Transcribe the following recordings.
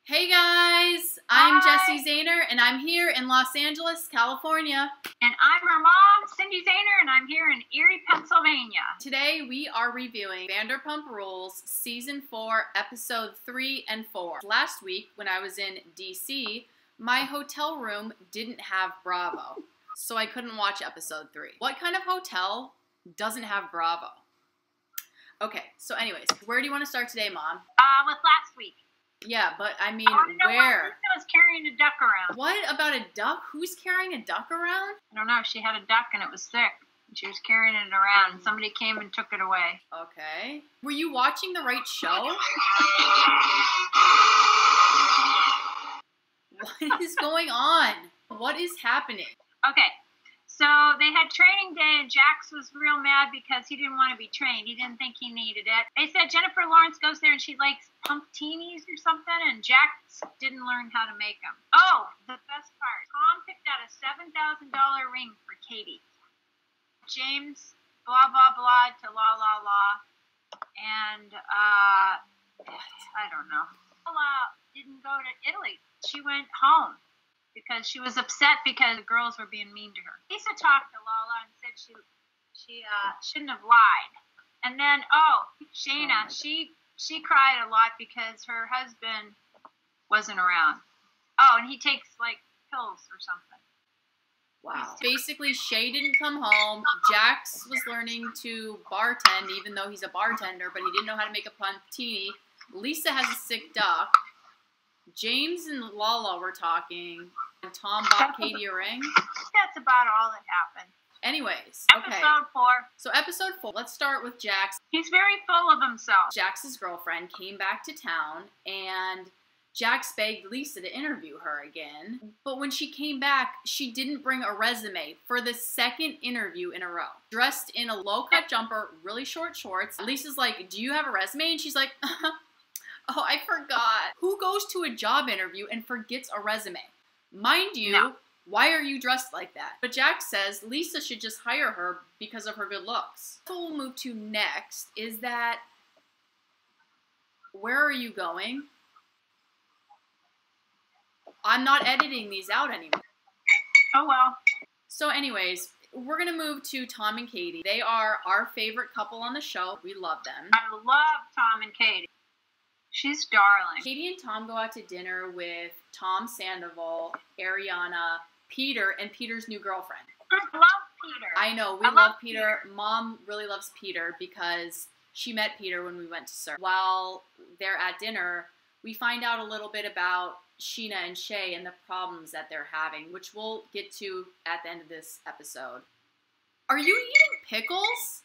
Hey guys, I'm Jessie Zayner and I'm here in Los Angeles, California. And I'm her mom, Cindy Zayner, and I'm here in Erie, Pennsylvania. Today we are reviewing Vanderpump Rules Season 4, Episode 3 and 4. Last week when I was in DC, my hotel room didn't have Bravo, so I couldn't watch Episode 3. What kind of hotel doesn't have Bravo? Okay, so anyways, where do you want to start today, Mom? With last week. Yeah, but I mean, where? Lisa was carrying a duck around. What about a duck? Who's carrying a duck around? I don't know. She had a duck and it was sick. And she was carrying it around and somebody came and took it away. Okay. Were you watching the right show? What is going on? What is happening? Okay. So they had training day and Jax was real mad because he didn't want to be trained. He didn't think he needed it. They said Jennifer Lawrence goes there and she likes pumptinis or something, and Jax didn't learn how to make them. Oh, the best part. Tom picked out a $7,000 ring for Katie. James, blah, blah, blah, to la, la, la. And, I don't know. Lala didn't go to Italy. She went home because she was upset because the girls were being mean to her. Lisa talked to Lala and said she shouldn't have lied. And then, Scheana, she cried a lot because her husband wasn't around. Oh, and he takes, like, pills or something. Wow. Basically, Shay didn't come home. Jax was learning to bartend, even though he's a bartender, but he didn't know how to make a puntini. Lisa has a sick duck. James and Lala were talking, and Tom bought Katie a ring. That's about all that happened. Anyways, okay. Episode 4. So episode 4, let's start with Jax. He's very full of himself. Jax's girlfriend came back to town, and Jax begged Lisa to interview her again. But when she came back, she didn't bring a resume for the second interview in a row. Dressed in a low-cut jumper, really short shorts. Lisa's like, do you have a resume? And she's like, oh, I forgot. Who goes to a job interview and forgets a resume? Mind you, no. Why are you dressed like that? But Jax says Lisa should just hire her because of her good looks. What we'll move to next is that, where are you going? I'm not editing these out anymore. Oh, well. So anyways, we're going to move to Tom and Katie. They are our favorite couple on the show. We love them. I love Tom and Katie. She's darling. Katie and Tom go out to dinner with Tom Sandoval, Ariana, Peter, and Peter's new girlfriend. I love Peter. I know, we love Peter. Mom really loves Peter because she met Peter when we went to surf. While they're at dinner, we find out a little bit about Scheana and Shay and the problems that they're having, which we'll get to at the end of this episode. Are you eating pickles?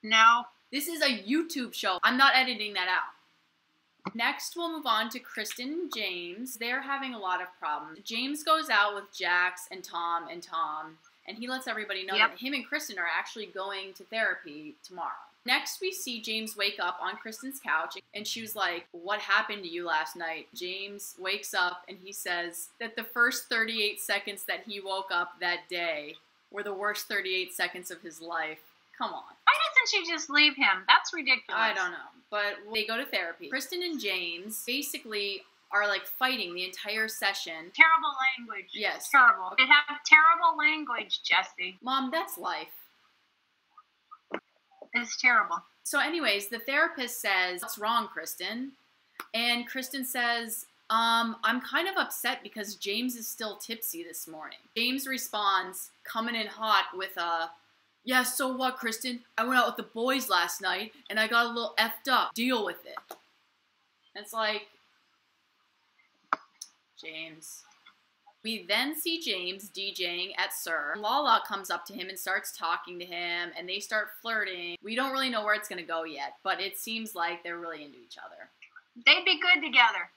No. This is a YouTube show. I'm not editing that out. Next, we'll move on to Kristen and James. They're having a lot of problems. James goes out with Jax and Tom, and he lets everybody know that him and Kristen are actually going to therapy tomorrow. Next, we see James wake up on Kristen's couch, and she was like, what happened to you last night? James wakes up, and he says that the first 38 seconds that he woke up that day were the worst 38 seconds of his life. Come on. Why doesn't she just leave him? That's ridiculous. I don't know. But they go to therapy. Kristen and James basically are like fighting the entire session. Terrible language. Yes. Terrible. They have terrible language, Jessie. Mom, that's life. It's terrible. So anyways, the therapist says, what's wrong, Kristen? And Kristen says, I'm kind of upset because James is still tipsy this morning. James responds, coming in hot with a, yeah, so what, Kristen? I went out with the boys last night, and I got a little effed up. Deal with it. It's like, James. We then see James DJing at Sir. Lala comes up to him and starts talking to him, and they start flirting. We don't really know where it's going to go yet, but it seems like they're really into each other. They'd be good together.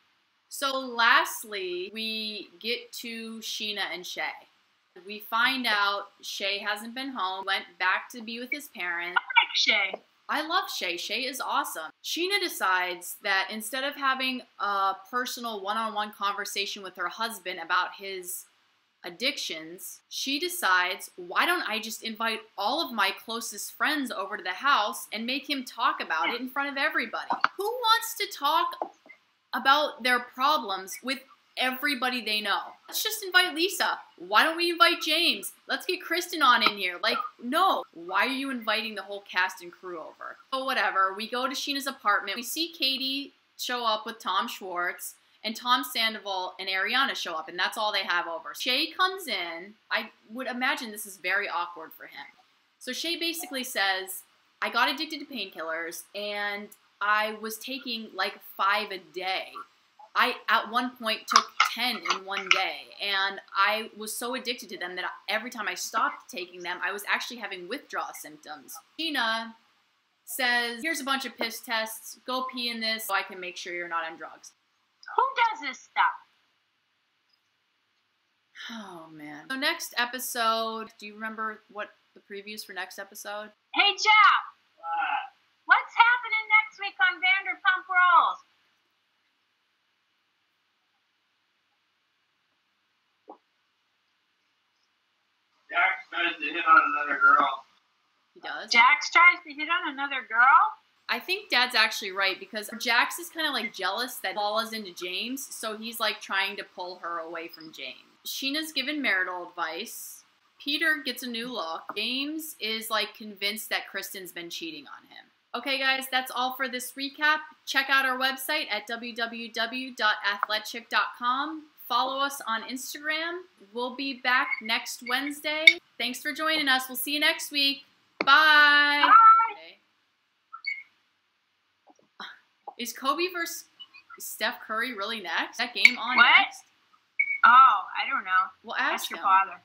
So lastly, we get to Scheana and Shay. We find out Shay hasn't been home, went back to be with his parents. I like Shay. I love Shay. Shay is awesome. Scheana decides that instead of having a personal one-on-one conversation with her husband about his addictions, she decides, why don't I just invite all of my closest friends over to the house and make him talk about it in front of everybody? Who wants to talk about their problems with everybody they know. Let's just invite Lisa. Why don't we invite James? Let's get Kristen on in here. Like, no. Why are you inviting the whole cast and crew over? So whatever. We go to Scheana's apartment. We see Katie show up with Tom Schwartz, and Tom Sandoval and Ariana show up, and that's all they have over. Shay comes in. I would imagine this is very awkward for him. So Shay basically says, I got addicted to painkillers, and I was taking like 5 a day. I, at one point, took 10 in one day, and I was so addicted to them that every time I stopped taking them, I was actually having withdrawal symptoms. Scheana says, here's a bunch of piss tests. Go pee in this so I can make sure you're not on drugs. Who does this stuff? Oh, man. So next episode, do you remember what the previews for next episode? Hey, Jeff. What's happening next week on Vanderpump Rules? Jax tries to hit on another girl. He does? Jax tries to hit on another girl? I think Dad's actually right, because Jax is kind of like jealous that Paula's into James, so he's like trying to pull her away from James. Scheana's given marital advice. Peter gets a new look. James is like convinced that Kristen's been cheating on him. Okay, guys, that's all for this recap. Check out our website at www.athletchic.com. Follow us on Instagram. We'll be back next Wednesday. Thanks for joining us. We'll see you next week. Bye. Bye. Is Kobe versus Steph Curry really next? Is that game on What? next? Oh, I don't know. Well, ask your him. father.